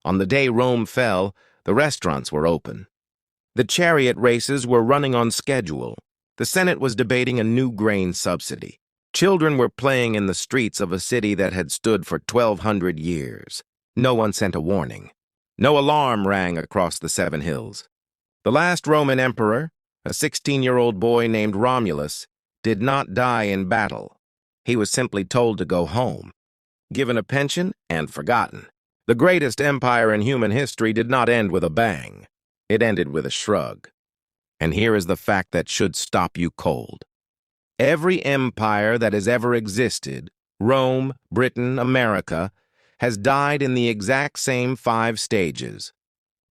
On the day Rome fell, the restaurants were open. The chariot races were running on schedule. The Senate was debating a new grain subsidy. Children were playing in the streets of a city that had stood for 1,200 years. No one sent a warning. No alarm rang across the 7 hills. The last Roman emperor, a 16-year-old boy named Romulus, did not die in battle. He was simply told to go home, given a pension, and forgotten. The greatest empire in human history did not end with a bang. It ended with a shrug. And here is the fact that should stop you cold. Every empire that has ever existed, Rome, Britain, America, has died in the exact same 5 stages,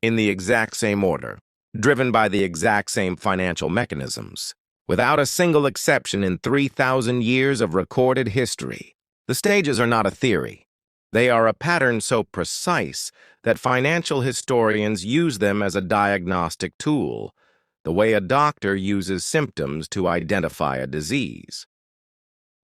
in the exact same order, driven by the exact same financial mechanisms, without a single exception in 3,000 years of recorded history. The stages are not a theory. They are a pattern so precise that financial historians use them as a diagnostic tool, the way a doctor uses symptoms to identify a disease.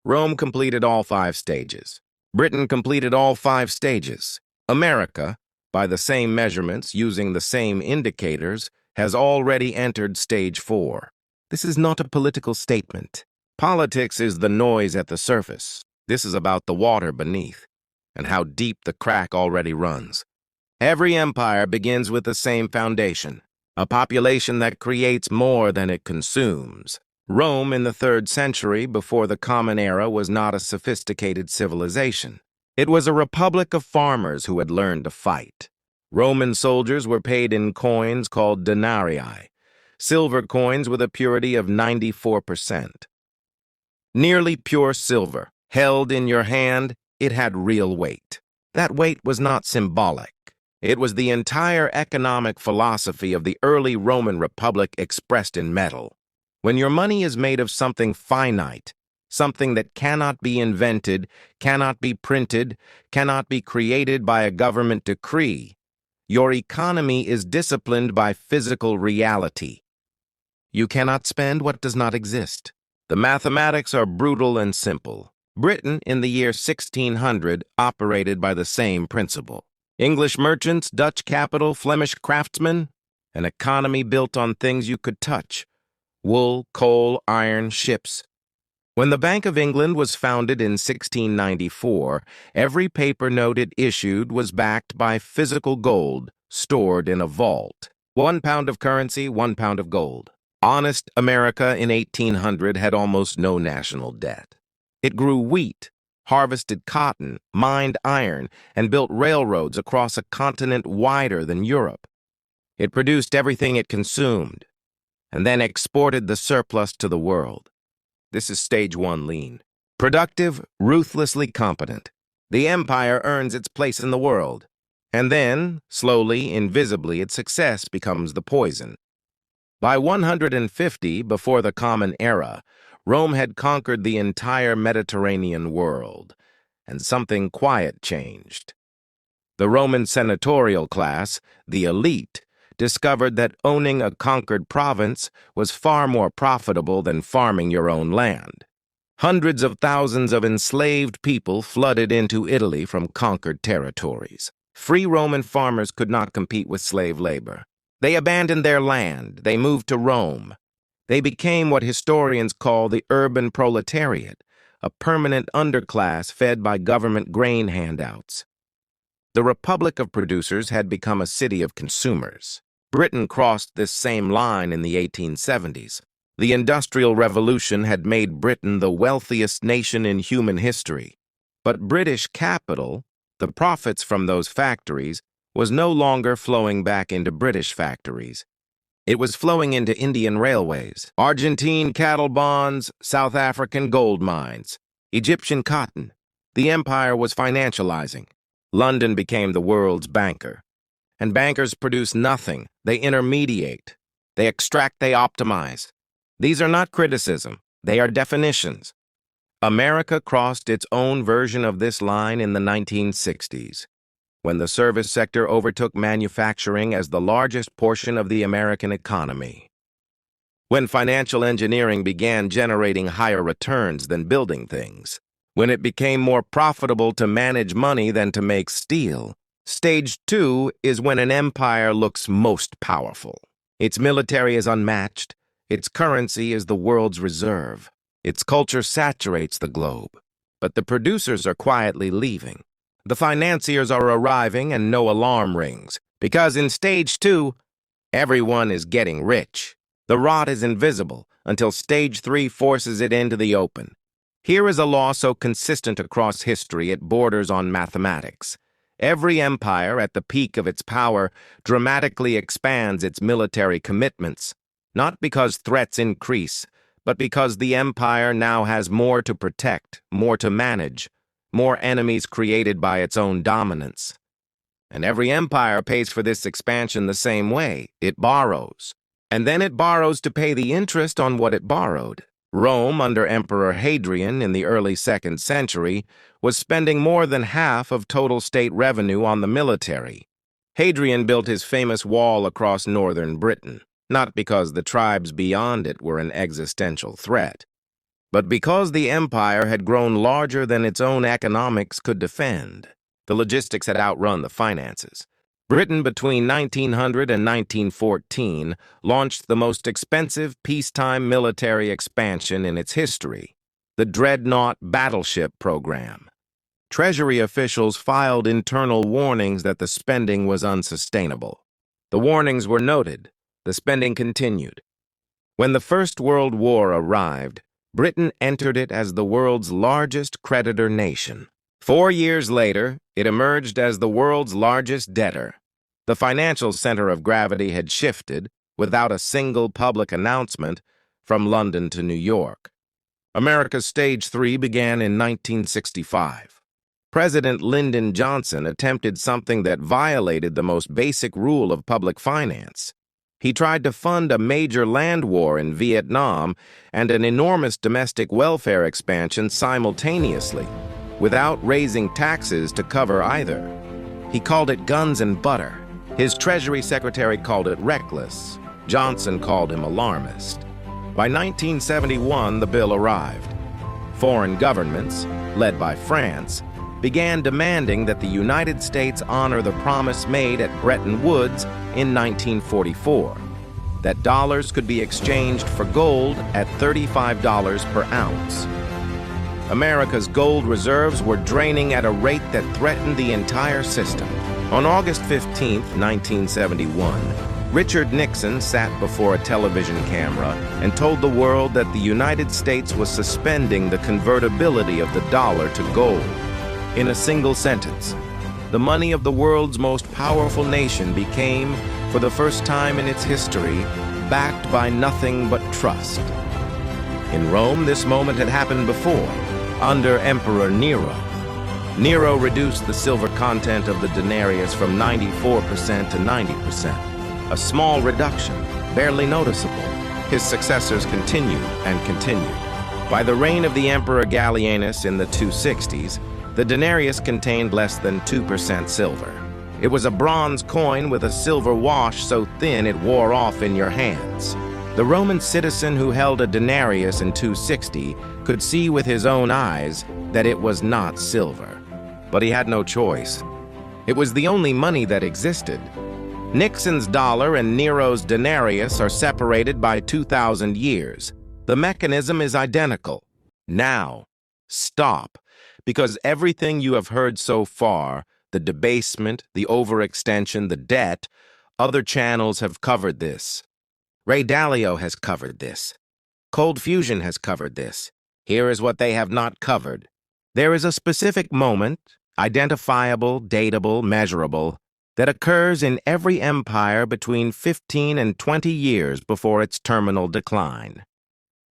Rome completed all 5 stages. Britain completed all 5 stages. America, by the same measurements, using the same indicators, has already entered stage 4. This is not a political statement. Politics is the noise at the surface. This is about the water beneath, and how deep the crack already runs. Every empire begins with the same foundation, a population that creates more than it consumes. Rome in the 3rd century, before the Common Era, was not a sophisticated civilization. It was a republic of farmers who had learned to fight. Roman soldiers were paid in coins called denarii, silver coins with a purity of 94%. Nearly pure silver, held in your hand, it had real weight. That weight was not symbolic. It was the entire economic philosophy of the early Roman Republic expressed in metal. When your money is made of something finite, something that cannot be invented, cannot be printed, cannot be created by a government decree, your economy is disciplined by physical reality. You cannot spend what does not exist. The mathematics are brutal and simple. Britain, in the year 1600, operated by the same principle. English merchants, Dutch capital, Flemish craftsmen, an economy built on things you could touch: wool, coal, iron, ships. When the Bank of England was founded in 1694, every paper note it issued was backed by physical gold stored in a vault. 1 pound of currency, 1 pound of gold. Honest America in 1800 had almost no national debt. It grew wheat, harvested cotton, mined iron, and built railroads across a continent wider than Europe. It produced everything it consumed, and then exported the surplus to the world. This is stage 1 lean. Productive, ruthlessly competent. The empire earns its place in the world. And then, slowly, invisibly, its success becomes the poison. By 150, before the Common Era, Rome had conquered the entire Mediterranean world, and something quiet changed. The Roman senatorial class, the elite, discovered that owning a conquered province was far more profitable than farming your own land. Hundreds of thousands of enslaved people flooded into Italy from conquered territories. Free Roman farmers could not compete with slave labor. They abandoned their land. They moved to Rome. They became what historians call the urban proletariat, a permanent underclass fed by government grain handouts. The Republic of Producers had become a city of consumers. Britain crossed this same line in the 1870s. The Industrial Revolution had made Britain the wealthiest nation in human history. But British capital, the profits from those factories, was no longer flowing back into British factories. It was flowing into Indian railways, Argentine cattle bonds, South African gold mines, Egyptian cotton. The empire was financializing. London became the world's banker. And bankers produce nothing. They intermediate. They extract, they optimize. These are not criticism. They are definitions. America crossed its own version of this line in the 1960s, when the service sector overtook manufacturing as the largest portion of the American economy. When financial engineering began generating higher returns than building things. When it became more profitable to manage money than to make steel. Stage 2 is when an empire looks most powerful. Its military is unmatched. Its currency is the world's reserve. Its culture saturates the globe. But the producers are quietly leaving. The financiers are arriving and no alarm rings. Because in Stage 2, everyone is getting rich. The rot is invisible until Stage 3 forces it into the open. Here is a law so consistent across history it borders on mathematics. Every empire at the peak of its power dramatically expands its military commitments, not because threats increase, but because the empire now has more to protect, more to manage, more enemies created by its own dominance. And every empire pays for this expansion the same way. It borrows. And then it borrows to pay the interest on what it borrowed. Rome, under Emperor Hadrian in the early 2nd century, was spending more than half of total state revenue on the military. Hadrian built his famous wall across northern Britain, not because the tribes beyond it were an existential threat, but because the empire had grown larger than its own economics could defend. The logistics had outrun the finances. Britain between 1900 and 1914 launched the most expensive peacetime military expansion in its history, the Dreadnought Battleship Program. Treasury officials filed internal warnings that the spending was unsustainable. The warnings were noted. The spending continued. When the First World War arrived, Britain entered it as the world's largest creditor nation. 4 years later, it emerged as the world's largest debtor. The financial center of gravity had shifted, without a single public announcement, from London to New York. America's Stage 3 began in 1965. President Lyndon Johnson attempted something that violated the most basic rule of public finance. He tried to fund a major land war in Vietnam and an enormous domestic welfare expansion simultaneously, without raising taxes to cover either. He called it guns and butter. His Treasury Secretary called it reckless. Johnson called him alarmist. By 1971, the bill arrived. Foreign governments, led by France, began demanding that the United States honor the promise made at Bretton Woods in 1944, that dollars could be exchanged for gold at $35 per ounce. America's gold reserves were draining at a rate that threatened the entire system. On August 15, 1971, Richard Nixon sat before a television camera and told the world that the United States was suspending the convertibility of the dollar to gold. In a single sentence, the money of the world's most powerful nation became, for the first time in its history, backed by nothing but trust. In Rome, this moment had happened before, under Emperor Nero. Nero reduced the silver content of the denarius from 94% to 90%. A small reduction, barely noticeable. His successors continued and continued. By the reign of the Emperor Gallienus in the 260s, the denarius contained less than 2% silver. It was a bronze coin with a silver wash so thin it wore off in your hands. The Roman citizen who held a denarius in 260 could see with his own eyes that it was not silver. But he had no choice. It was the only money that existed. Nixon's dollar and Nero's denarius are separated by 2,000 years. The mechanism is identical. Now, stop, because everything you have heard so far, the debasement, the overextension, the debt, other channels have covered this. Ray Dalio has covered this. Cold Fusion has covered this. Here is what they have not covered. There is a specific moment, identifiable, datable, measurable, that occurs in every empire between 15 and 20 years before its terminal decline.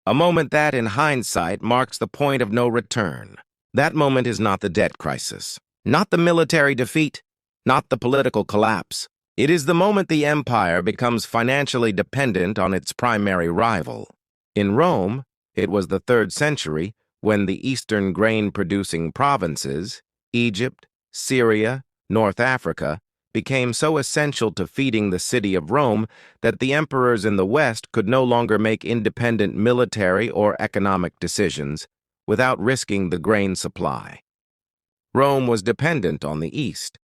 A moment that, in hindsight, marks the point of no return. That moment is not the debt crisis, not the military defeat, not the political collapse. It is the moment the empire becomes financially dependent on its primary rival. In Rome, it was the 3rd century when the eastern grain-producing provinces, Egypt, Syria, North Africa, became so essential to feeding the city of Rome that the emperors in the West could no longer make independent military or economic decisions without risking the grain supply. Rome was dependent on the East.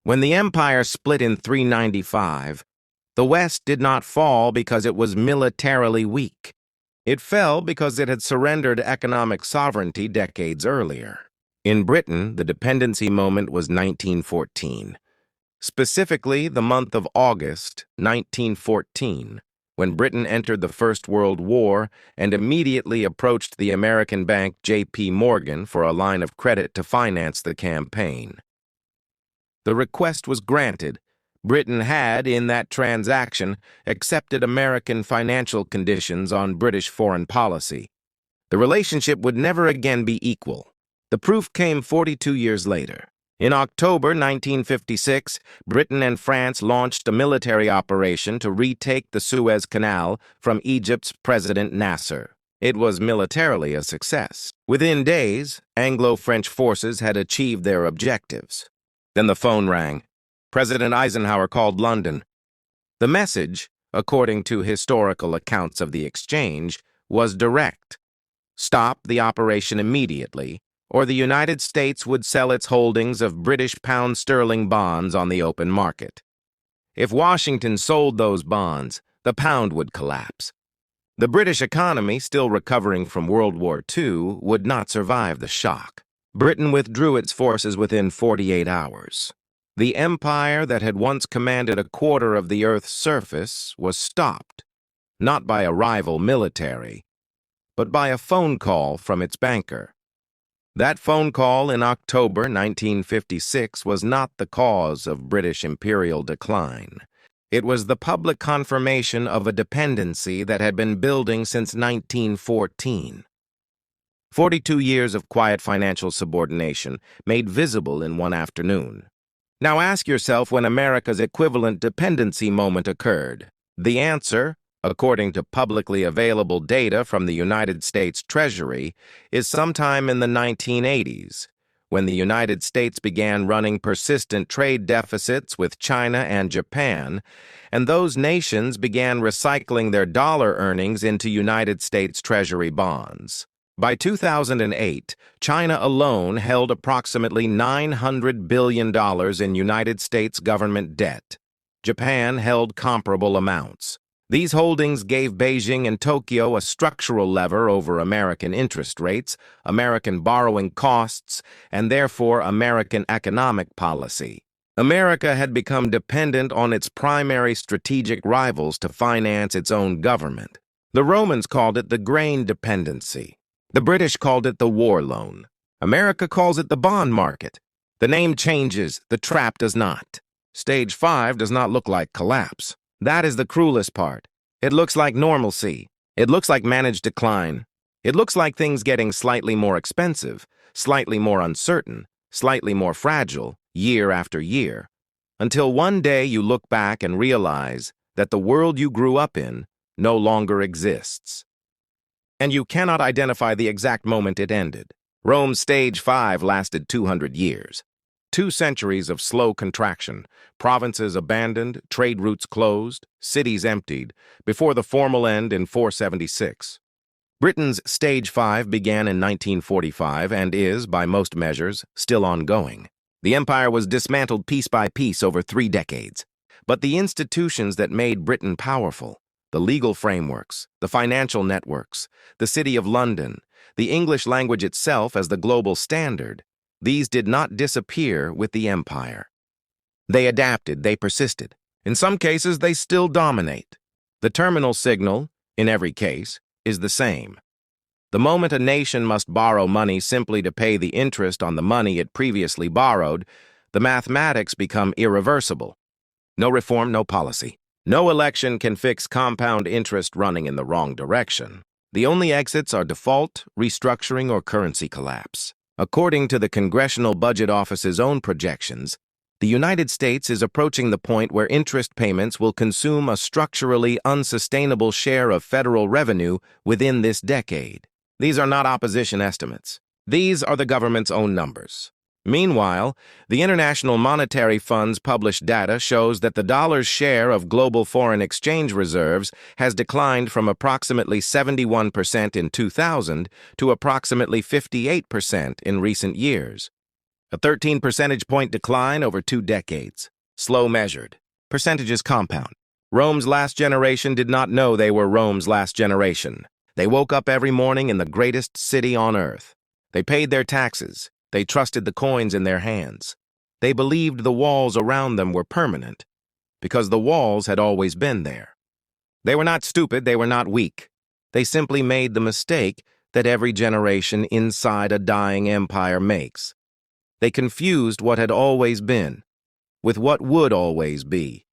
When the empire split in 395, the West did not fall because it was militarily weak. It fell because it had surrendered economic sovereignty decades earlier. In Britain, the dependency moment was 1914. Specifically, the month of August 1914, when Britain entered the First World War and immediately approached the American bank J.P. Morgan for a line of credit to finance the campaign. The request was granted. Britain had, in that transaction, accepted American financial conditions on British foreign policy. The relationship would never again be equal. The proof came 42 years later. In October 1956, Britain and France launched a military operation to retake the Suez Canal from Egypt's President Nasser. It was militarily a success. Within days, Anglo-French forces had achieved their objectives. Then the phone rang. President Eisenhower called London. The message, according to historical accounts of the exchange, was direct. Stop the operation immediately, or the United States would sell its holdings of British pound sterling bonds on the open market. If Washington sold those bonds, the pound would collapse. The British economy, still recovering from World War II, would not survive the shock. Britain withdrew its forces within 48 hours. The empire that had once commanded a quarter of the Earth's surface was stopped, not by a rival military, but by a phone call from its banker. That phone call in October 1956 was not the cause of British imperial decline. It was the public confirmation of a dependency that had been building since 1914. 42 years of quiet financial subordination made visible in one afternoon. Now ask yourself when America's equivalent dependency moment occurred. The answer, according to publicly available data from the United States Treasury, is sometime in the 1980s, when the United States began running persistent trade deficits with China and Japan, and those nations began recycling their dollar earnings into United States Treasury bonds. By 2008, China alone held approximately $900 billion in United States government debt. Japan held comparable amounts. These holdings gave Beijing and Tokyo a structural lever over American interest rates, American borrowing costs, and therefore American economic policy. America had become dependent on its primary strategic rivals to finance its own government. The Romans called it the grain dependency. The British called it the war loan. America calls it the bond market. The name changes, the trap does not. Stage 5 does not look like collapse. That is the cruelest part. It looks like normalcy. It looks like managed decline. It looks like things getting slightly more expensive, slightly more uncertain, slightly more fragile, year after year, until one day you look back and realize that the world you grew up in no longer exists. And you cannot identify the exact moment it ended. Rome's Stage 5 lasted 200 years. 2 centuries of slow contraction, provinces abandoned, trade routes closed, cities emptied, before the formal end in 476. Britain's Stage 5 began in 1945 and is, by most measures, still ongoing. The empire was dismantled piece by piece over 3 decades. But the institutions that made Britain powerful, the legal frameworks, the financial networks, the City of London, the English language itself as the global standard, these did not disappear with the empire. They adapted, they persisted. In some cases, they still dominate. The terminal signal, in every case, is the same. The moment a nation must borrow money simply to pay the interest on the money it previously borrowed, the mathematics become irreversible. No reform, no policy. No election can fix compound interest running in the wrong direction. The only exits are default, restructuring, or currency collapse. According to the Congressional Budget Office's own projections, the United States is approaching the point where interest payments will consume a structurally unsustainable share of federal revenue within this decade. These are not opposition estimates. These are the government's own numbers. Meanwhile, the International Monetary Fund's published data shows that the dollar's share of global foreign exchange reserves has declined from approximately 71% in 2000 to approximately 58% in recent years. A 13 percentage point decline over 2 decades. Slow measured. Percentages compound. Rome's last generation did not know they were Rome's last generation. They woke up every morning in the greatest city on earth. They paid their taxes. They trusted the coins in their hands. They believed the walls around them were permanent, because the walls had always been there. They were not stupid, they were not weak. They simply made the mistake that every generation inside a dying empire makes. They confused what had always been with what would always be.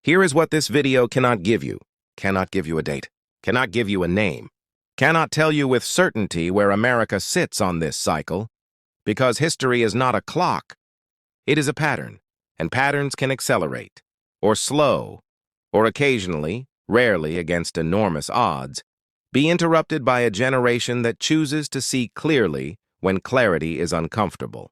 Here is what this video cannot give you. Cannot give you a date. Cannot give you a name. Cannot tell you with certainty where America sits on this cycle, because history is not a clock. It is a pattern, and patterns can accelerate, or slow, or occasionally, rarely against enormous odds, be interrupted by a generation that chooses to see clearly when clarity is uncomfortable.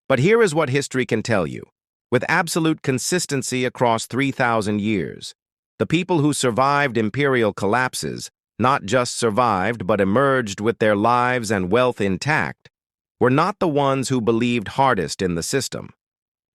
But here is what history can tell you. With absolute consistency across 3,000 years, the people who survived imperial collapses not just survived but emerged with their lives and wealth intact, were not the ones who believed hardest in the system.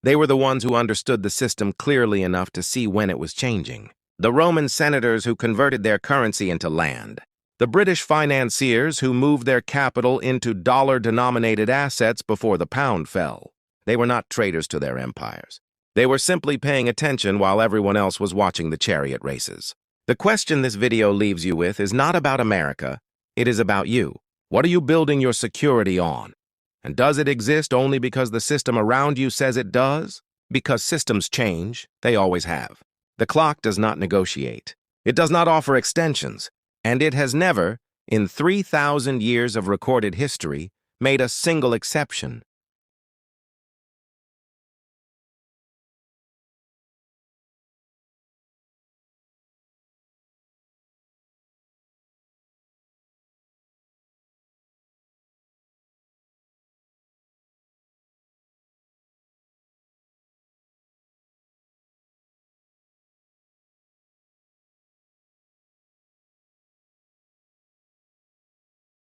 They were the ones who understood the system clearly enough to see when it was changing. The Roman senators who converted their currency into land. The British financiers who moved their capital into dollar-denominated assets before the pound fell. They were not traitors to their empires. They were simply paying attention while everyone else was watching the chariot races. The question this video leaves you with is not about America, it is about you. What are you building your security on? And does it exist only because the system around you says it does? Because systems change, they always have. The clock does not negotiate. It does not offer extensions, and it has never, in 3,000 years of recorded history, made a single exception.